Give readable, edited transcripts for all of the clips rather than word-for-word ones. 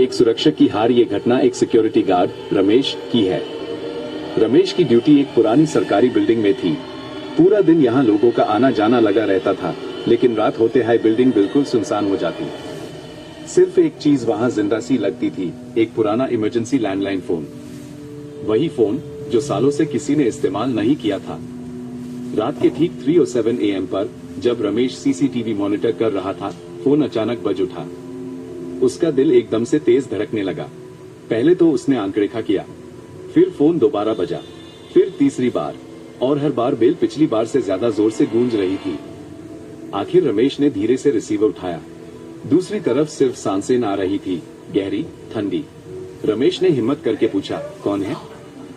एक सुरक्षक की हार। ये घटना एक सिक्योरिटी गार्ड रमेश की है। रमेश की ड्यूटी एक पुरानी सरकारी बिल्डिंग में थी। पूरा दिन यहाँ लोगों का आना जाना लगा रहता था, लेकिन रात होते ही बिल्डिंग बिल्कुल सुनसान हो जाती। सिर्फ एक चीज वहाँ जिंदा सी लगती थी, एक पुराना इमरजेंसी लैंडलाइन फोन। वही फोन जो सालों से किसी ने इस्तेमाल नहीं किया था। रात के ठीक 3:07 AM पर जब रमेश सीसीटीवी मॉनिटर कर रहा था, फोन अचानक बज उठा। उसका दिल एकदम से तेज धड़कने लगा। पहले तो उसने आंकड़ेखा किया, फिर फोन दोबारा बजा, फिर तीसरी बार, और हर बार बेल पिछली बार से ज्यादा जोर से गूंज रही थी। आखिर रमेश ने धीरे से रिसीवर उठाया। दूसरी तरफ सिर्फ सांसें आ रही थी, गहरी, ठंडी। रमेश ने हिम्मत करके पूछा, कौन है?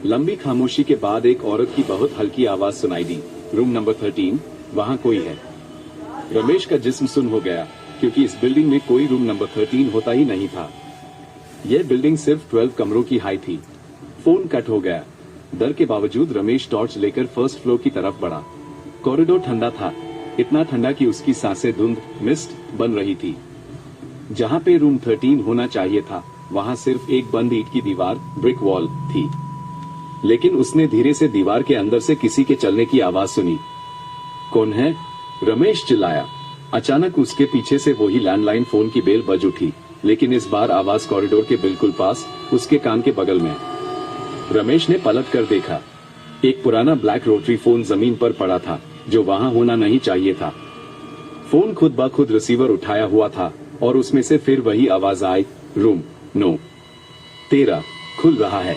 लंबी खामोशी के बाद एक औरत की बहुत हल्की आवाज सुनाई दी, रूम नंबर 13, वहाँ कोई है? रमेश का जिस्म सुन्न हो गया, क्योंकि इस बिल्डिंग में कोई रूम नंबर 13 होता ही नहीं था। यह बिल्डिंग सिर्फ 12 कमरों की हाई थी। फोन कट हो गया। डर के बावजूद रमेश टॉर्च लेकर फर्स्ट फ्लोर की तरफ बढ़ा। कॉरिडोर ठंडा था, इतना ठंडा कि उसकी सांसें धुंध मिस्ट बन रही थी। जहाँ पे रूम 13 होना चाहिए था, वहाँ सिर्फ एक बंद ईंट की दीवार, ब्रिक वॉल थी। लेकिन उसने धीरे से दीवार के अंदर से किसी के चलने की आवाज सुनी। कौन है? रमेश चिल्लाया। अचानक उसके पीछे से वही लैंडलाइन फोन की बेल बज उठी, लेकिन इस बार आवाज कॉरिडोर के बिल्कुल पास, उसके कान के बगल में। रमेश ने पलट कर देखा। एक पुराना ब्लैक रोटरी फोन जमीन पर पड़ा था, जो वहां होना नहीं चाहिए था। फोन खुद ब खुद रिसीवर उठाया हुआ था, और उसमें से फिर वही आवाज आई, रूम नो 13 खुल रहा है।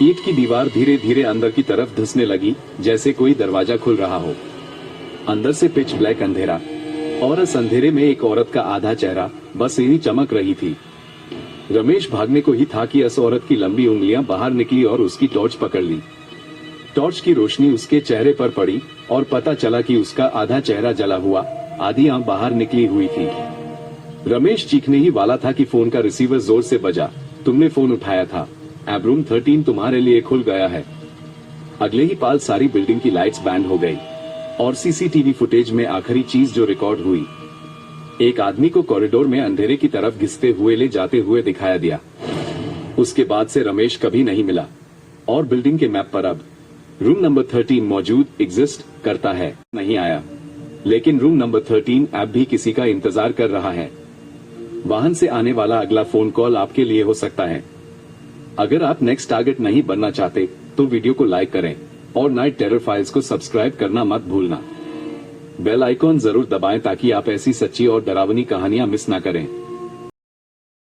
ईंट की दीवार धीरे धीरे अंदर की तरफ धंसने लगी, जैसे कोई दरवाजा खुल रहा हो। अंदर से पिच ब्लैक अंधेरा, और इस अंधेरे में एक औरत का आधा चेहरा बस यही चमक रही थी। रमेश भागने को ही था कि इस औरत की लंबी उंगलियां बाहर निकली और उसकी टॉर्च पकड़ ली। टॉर्च की रोशनी उसके चेहरे पर पड़ी और पता चला कि उसका आधा चेहरा जला हुआ, आधी आंख बाहर निकली हुई थी। रमेश चीखने ही वाला था कि फोन का रिसीवर जोर से बजा। तुमने फोन उठाया था, अब रूम 13 तुम्हारे लिए खुल गया है। अगले ही पाल सारी बिल्डिंग की लाइट्स बैंड हो गई, और सीसीटीवी फुटेज में आखिरी चीज जो रिकॉर्ड हुई, एक आदमी को कॉरिडोर में अंधेरे की तरफ घिसते हुए ले जाते हुए दिखाया दिया। उसके बाद से रमेश कभी नहीं मिला, और बिल्डिंग के मैप पर अब रूम नंबर 13 मौजूद एग्जिस्ट करता है नहीं आया। लेकिन रूम नंबर 13 अब भी किसी का इंतजार कर रहा है। वाहन से आने वाला अगला फोन कॉल आपके लिए हो सकता है। अगर आप नेक्स्ट टारगेट नहीं बनना चाहते, तो वीडियो को लाइक करें, और नाइट टेरर फाइल्स को सब्सक्राइब करना मत भूलना। बेल आइकॉन जरूर दबाएं ताकि आप ऐसी सच्ची और डरावनी कहानियां मिस ना करें।